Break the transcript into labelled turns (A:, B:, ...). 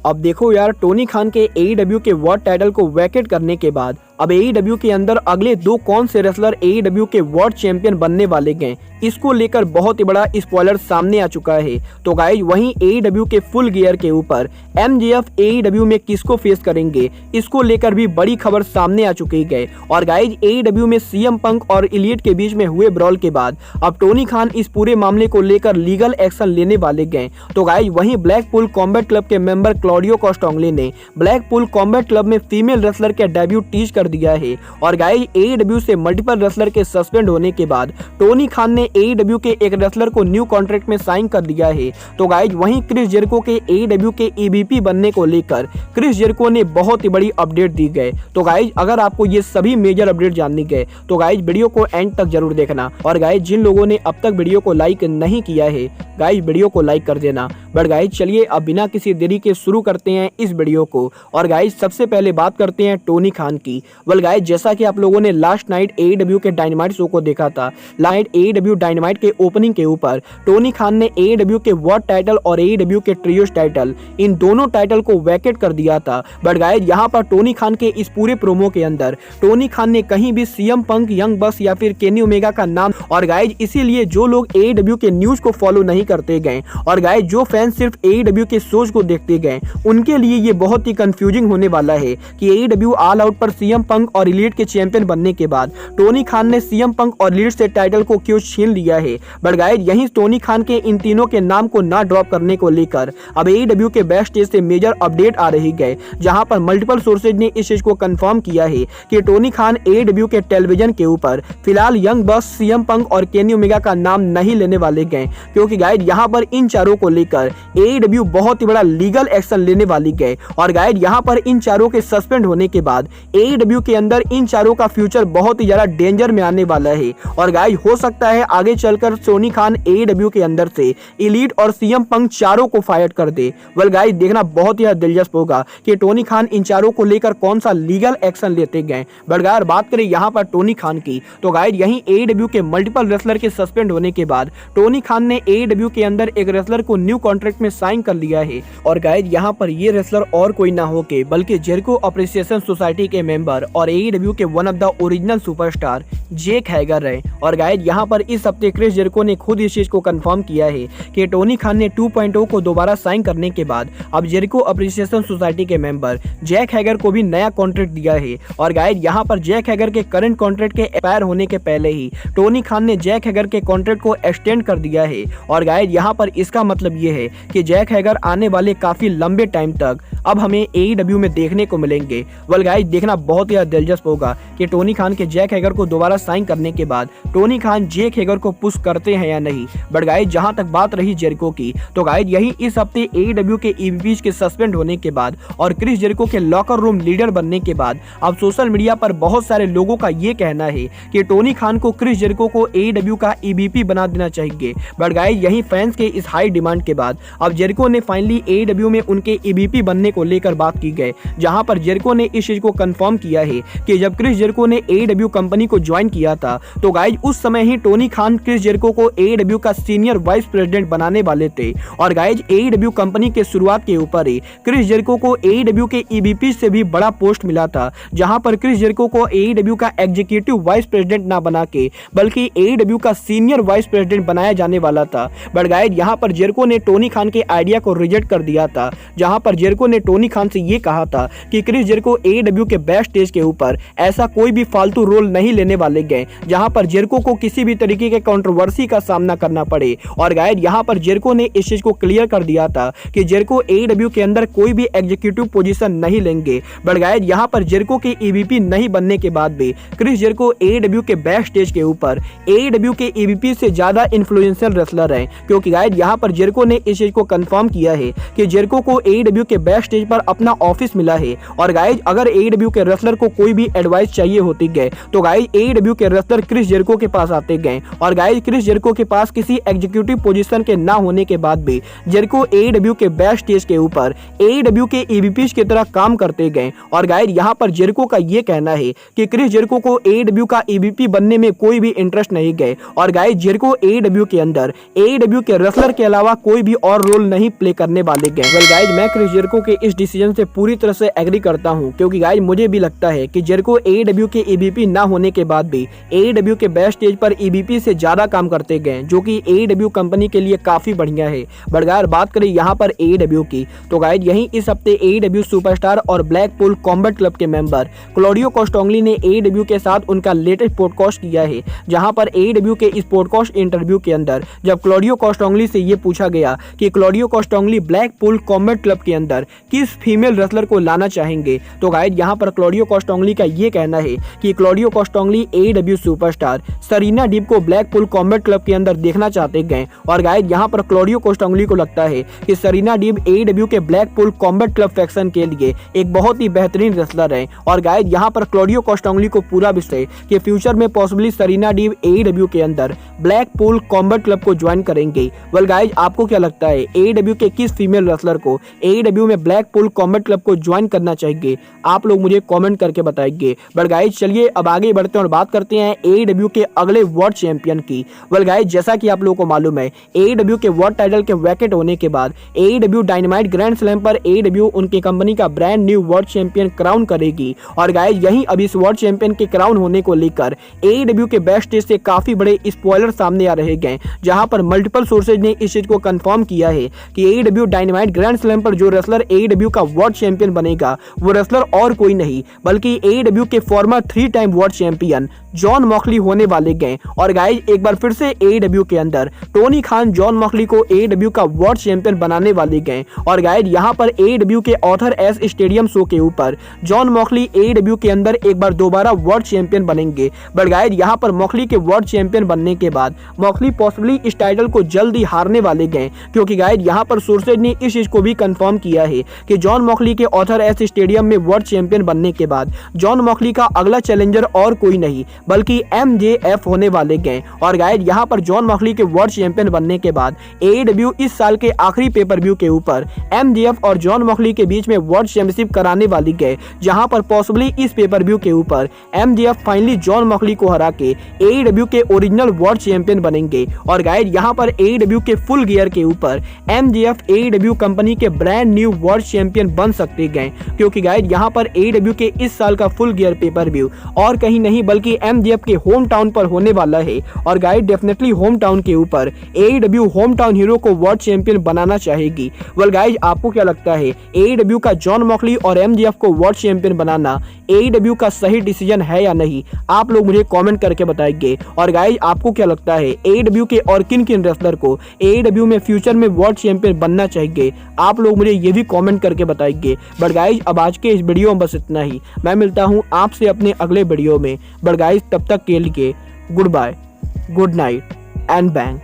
A: अब देखो यार, टोनी खान के AEW के वर्ल्ड टाइटल को वैकेट करने के बाद अब AEW के अंदर अगले दो कौन से रेसलर AEW के वर्ल्ड चैंपियन बनने वाले हैं, इसको लेकर बहुत ही बड़ा स्पॉइलर सामने आ चुका है। तो गाइज वहीं AEW के फुल गियर के ऊपर MJF AEW में किसको फेस करेंगे, इसको लेकर भी बड़ी खबर सामने आ चुकी है। और गाइज AEW में CM पंक और इलियट के बीच में हुए ब्रॉल के बाद अब टोनी खान इस पूरे मामले को लेकर लीगल एक्शन लेने वाले हैं। तो गाइज वहीं ब्लैकपूल कॉम्बैट क्लब के मेंबर क्लॉडियो कॉस्टोंगले ने ब्लैकपूल कॉम्बैट क्लब में फीमेल रेसलर के डेब्यू टीज कर दिया है। और गाइज AEW से मल्टीपल रेसलर के सस्पेंड होने के बाद टोनी खान ने AEW के एक रेसलर को न्यू कॉन्ट्रैक्ट में साइन कर दिया है। तो गाइज वहीं क्रिस जेरिको के AEW के EVP बनने को लेकर क्रिस जेरिको ने बहुत ही बड़ी अपडेट दी गई। तो गाइज अगर आपको ये सभी मेजर अपडेट जाननी है तो गाइज वीडियो को एंड तक जरूर देखना। और गाइज जिन लोगों ने अब तक वीडियो को लाइक नहीं किया है गाइज वीडियो को लाइक कर देना। बट गाइज चलिए अब बिना किसी देरी के शुरू करते हैं इस वीडियो को। और गाइज सबसे पहले बात करते हैं टोनी खान की। वेल गाइज जैसा कि आप लोगों ने लास्ट नाइट AEW के डायनामाइट शो को देखा था, लाइट AEW डायनामाइट के ओपनिंग के ऊपर टोनी खान ने AEW के वर्ल्ड टाइटल और AEW के ट्रियोस टाइटल, इन दोनों टाइटल को वैकेट कर दिया था। बट गाइज यहाँ पर टोनी खान के इस पूरे प्रोमो के अंदर टोनी खान ने कहीं भी CM पंक, यंग बक्स या फिर केनी ओमेगा का नाम, और गाइज इसीलिए जो लोग AEW के न्यूज को फॉलो नहीं करते गए और गाइज जो फैंस सिर्फ AEW के शोज को देखते गए, उनके लिए ये बहुत ही कंफ्यूजिंग होने वाला है कि AEW ऑल आउट पर CM पंक और इलियट के चैंपियन बनने के बाद टोनी खान ने CM पंक और इलियट से टाइटल को क्यों छीन लिया है। बट गाइज यहीं टोनी खान के इन तीनों के नाम को ना ड्रॉप करने को लेकर अब AEW के बैक स्टेज से मेजर अपडेट आ रही है, जहां पर मल्टीपल सोर्सेज ने इस चीज को कंफर्म किया है कि टोनी खान AEW के टेलीविजन के ऊपर फिलहाल यंग बक्स, CM पंक और केनी ओमेगा का नाम नहीं लेने वाले गए, क्योंकि गाइज यहाँ पर इन चारों को लेकर AEW बहुत ही बड़ा लीगल एक्शन लेने वाली है। और गाइज यहाँ पर इन चारों के सस्पेंड होने के बाद AEW के अंदर इन चारों का फ्यूचर बहुत ही ज्यादा डेंजर में आने वाला है। और गाइज हो सकता है आगे चलकर टोनी खान AEW के अंदर से इलीट और CM पंक चारों को फाइट कर दे। वेल गाइज देखना बहुत ही दिलचस्प होगा कि टोनी खान इन चारों को लेकर कौन सा लीगल एक्शन लेते गए। बट गाइज बात करें यहाँ पर टोनी खान की, तो गाइज यहीं AEW के मल्टीपल रेसलर के सस्पेंड होने के बाद टोनी खान ने AEW के अंदर एक रेसलर को न्यू कॉन्ट्रैक्ट में साइन कर लिया है। और गाइज यहाँ पर ये रेसलर और कोई ना हो के बल्कि जेरिको अप्रिसिएशन सोसाइटी के मेंबर और AEW के one of the original superstar Jack Hager है। और गाइज यहाँ पर इस हफ्ते क्रिस जेरिको ने खुद इस चीज को कंफर्म किया है कि टोनी खान ने 2.0 को दोबारा साइन करने के बाद अब जेरिको अप्रिसिएशन सोसाइटी के मेंबर जैक हैगर को भी नया कॉन्ट्रैक्ट दिया है। और गाइज यहाँ पर जैक हैगर के करंट कॉन्ट्रैक्ट के एक्सपायर होने के पहले ही टोनी खान ने जैक हैगर के कॉन्ट्रैक्ट को एक्सटेंड कर दिया है। और गाइज यहाँ पर इसका मतलब ये है कि जैक हैगर आने वाले काफी लंबे टाइम तक अब हमें AEW में देखने को मिलेंगे। वेल गाइज देखना बहुत ही दिलचस्प होगा कि टोनी खान के जैक हैगर को दोबारा साइन करने के बाद टोनी खान जैक हैगर को पुश करते हैं या नहीं। बट गाइज जहां तक बात रही जेरिको की, तो गाइज यही इस हफ्ते AEW के EVPs के सस्पेंड होने के बाद और क्रिस जेरिको के लॉकर रूम लीडर बनने के बाद अब सोशल मीडिया पर बहुत सारे लोगों का ये कहना है कि टोनी खान को क्रिस जेरिको को AEW का EVP बना देना चाहिए। बट गाइज यही फैंस के इस हाई डिमांड के बाद अब जेरिको ने फाइनली AEW में उनके EVP बनने को लेकर बात की गई, जहां पर जेरिको ने इस चीज को कंफर्म किया है कि जब क्रिस जेरिको ने AEW कंपनी को ज्वाइन किया था तो गाइज उस समय ही टोनी खान क्रिस जेरिको को AEW का सीनियर वाइस प्रेसिडेंट बनाने वाले थे। और गाइज AEW कंपनी के शुरुआत के ऊपर ही क्रिस जेरिको को AEW के EVP से भी बड़ा पोस्ट मिला था, जहां पर क्रिस जेरिको को AEW का एग्जीक्यूटिव वाइस प्रेसिडेंट ना बना के बल्कि AEW का सीनियर वाइस प्रेसिडेंट बनाया जाने वाला था। बट गाइज यहाँ पर जेरिको ने टोनी खान के आइडिया को रिजेक्ट कर दिया था, जहां पर जेरिको ने टोनी खान से ये कहा था कि क्रिस जेरिको AEW के बैक स्टेज के ऊपर ऐसा कोई भी फालतू रोल नहीं लेने वाले गए जहां पर जेरिको को किसी भी तरीके के कंट्रोवर्सी का सामना करना पड़े। और गाइज यहाँ पर जेरिको ने इस चीज को क्लियर कर दिया था कि जेरिको AEW के अंदर कोई भी एग्जीक्यूटिव पोजीशन नहीं लेंगे। बट गाइज यहाँ पर जेरिको के EVP नहीं बनने के बाद भी क्रिस जेरिको AEW के बैक स्टेज के ऊपर AEW के EVP से ज्यादा इन्फ्लुएंशियल रेसलर हैं, क्योंकि गाइज यहाँ पर जेरिको ने इस चीज को कंफर्म किया है कि जेरिको को AEW के बैक स्टेज पर अपना ऑफिस मिला है। और गाइज अगर AEW के रेसलर को कोई भी एडवाइस चाहिए होती गए तो गाइज AEW के रेसलर क्रिस जेरिको के पास आते गए। और गाइज क्रिस जेरिको के पास किसी एग्जीक्यूटिव पोजीशन के ना होने के बाद भी जेरिको AEW के बैक स्टेज के ऊपर AEW के EVPs की तरह काम करते गए। और गाइज यहाँ पर जेरिको का ये कहना है कि क्रिस जेरिको को AEW का EVP बनने में कोई भी इंटरेस्ट नहीं गए। और गाइज जेरिको AEW के अंदर AEW के रेसलर के अलावा कोई भी और रोल नहीं प्ले करने वाले गए। वेल गाइज, मैं क्रिस जेरिको के इस डिसीजन से पूरी तरह से एग्री करता हूं, क्योंकि गाइज मुझे भी लगता है कि जेरिको AEW के EVP ना होने के बाद भी AEW के बेस्ट स्टेज पर EVP से ज्यादा काम करते गए, जो कि AEW कंपनी के लिए काफी बढ़िया है। बट गाइज बात करें यहाँ पर AEW की, तो गाइज यही इस हफ्ते AEW सुपरस्टार और ब्लैकपूल कॉम्बैट क्लब के मेंबर क्लॉडियो कोस्टोंगली ने AEW के साथ उनका लेटेस्ट पॉडकास्ट किया है, जहां पर AEW के इस पॉडकास्ट इंटरव्यू के अंदर जब क्लॉडियो कोस्टोंगली से ये पूछा गया कि क्लॉडियो कोस्टोंगली ब्लैकपूल कॉम्बैट क्लब के अंदर किस फीमेल रेसलर को लाना चाहेंगे, तो गाइज यहाँ पर क्लॉडियो कोस्टोंगली का ये कहना है कि Claudio Castagnoli AEW superstar Serena Deeb को ब्लैकपूल कॉम्बैट क्लब के अंदर देखना चाहते गए। और गाइज यहाँ पर क्लॉडियो कोस्टोंगली को लगता है कि सरीना डीप AEW के ब्लैकपूल कॉम्बैट क्लब फैक्शन के लिए एक बहुत ही बेहतरीन रेसलर है। और गाइज यहाँ पर क्लॉडियो कोस्टोंगली को पूरा विश्वास कि फ्यूचर में पॉसिबली सरीना डीप AEW के अंदर ब्लैकपूल कॉम्बैट क्लब को ज्वाइन करेंगे। वेल गाइज, आपको क्या लगता है AEW के किस फीमेल रेसलर को AEW में ब्लैकपूल कॉम्बैट क्लब को ज्वाइन करना चाहिए? आप लोग मुझे कमेंट करके बताइए। बट गाइज चलिए अब आगे बढ़ते हैं और बात करते हैं AEW के अगले वर्ल्ड चैंपियन की। वेल गाइज, जैसा कि आप लोगों को मालूम है, AEW के वर्ल्ड टाइटल के वैकेट होने के बाद AEW डायनामाइट ग्रैंड स्लैम पर AEW उनकी कंपनी का brand new world champion crown करेगी। और गाइज यही अब इस वर्ल्ड चैंपियन के क्राउन होने को लेकर AEW के बेस्ट स्टेज से काफी बड़े स्पॉइलर सामने आ रहे हैं, जहां पर मल्टीपल सोर्सेज ने इस चीज को कंफर्म किया है कि AEW डायनामाइट ग्रैंड स्लैम पर जो रेसलर AEW का वर्ल्ड चैंपियन बनेगा वो रेसलर और कोई नहीं बल्कि AEW के farmer 3 time world champion John Moxley होने वाले गए। और गाइज एक बार फिर से AEW के अंदर टोनी खान जॉन मॉक्सली को AEW का वर्ल्ड चैंपियन बनाने वाले गए। और गाइज यहाँ पर AEW के ऑथर एस स्टेडियम शो के ऊपर जॉन मॉक्सली AEW के अंदर एक बार दोबारा वर्ल्ड चैंपियन बनेंगे। बट गाइज यहाँ पर मॉक्सली के वर्ल्ड चैंपियन बनने के बाद मॉक्सली पॉसिबली इस टाइटल को जल्द ही हारने वाले गए, क्योंकि गाइज यहाँ पर सोर्सेज ने इस चीज को भी कंफर्म किया है कि जॉन मॉक्सली के ऑथर एस स्टेडियम में वर्ल्ड चैंपियन बनने के बाद जॉन मॉक्सली का अगला चैलेंजर और कोई नहीं बल्कि MJF होने वाले गए। और गाइज यहाँ पर जॉन मॉक्सली के वर्ल्ड चैंपियन बनने के बाद AEW इस साल के आखिरी पेपर व्यू के ऊपर MJF और जॉन मॉक्सली के बीच में वर्ल्ड चैंपियनशिप कराने वाली गए, जहां पर पॉसिबली इस पेपर व्यू के ऊपर MJF फाइनली जॉन मॉक्सली को हरा के AEW के ओरिजिनल वर्ल्ड चैंपियन बनेंगे। और गाइज यहाँ पर AEW के फुल गियर के ऊपर MJF AEW कंपनी के ब्रांड न्यू वर्ल्ड चैंपियन बन सकते गए, क्योंकि गाइज यहाँ पर AEW के इस साल का फुल गियर पेपर व्यू और कहीं नहीं बल्कि MJF के होम टाउन पर होने वाला है। और गाइज डेफिनेटली होम टाउन के ऊपर AEW होम टाउन हीरो को वर्ल्ड चैंपियन बनाना चाहेगी। वेल गाइज, आपको क्या लगता है AEW का जॉन मॉक्सली और MJF को वर्ल्ड चैंपियन बनाना AEW का सही डिसीजन है या नहीं? आप लोग मुझे कमेंट करके बताइए। और गाइज आपको क्या लगता है AEW के और किन किन रेसलर को AEW में फ्यूचर में वर्ल्ड चैंपियन बनना चाहिए? आप लोग मुझे ये भी कमेंट करके बताइए। बट गाइज अब आज के इस वीडियो में बस इतना ही। मैं मिलता हूँ आपसे अपने अगले वीडियो में। बट गाइज तब तक के लिए goodbye, good night and bang.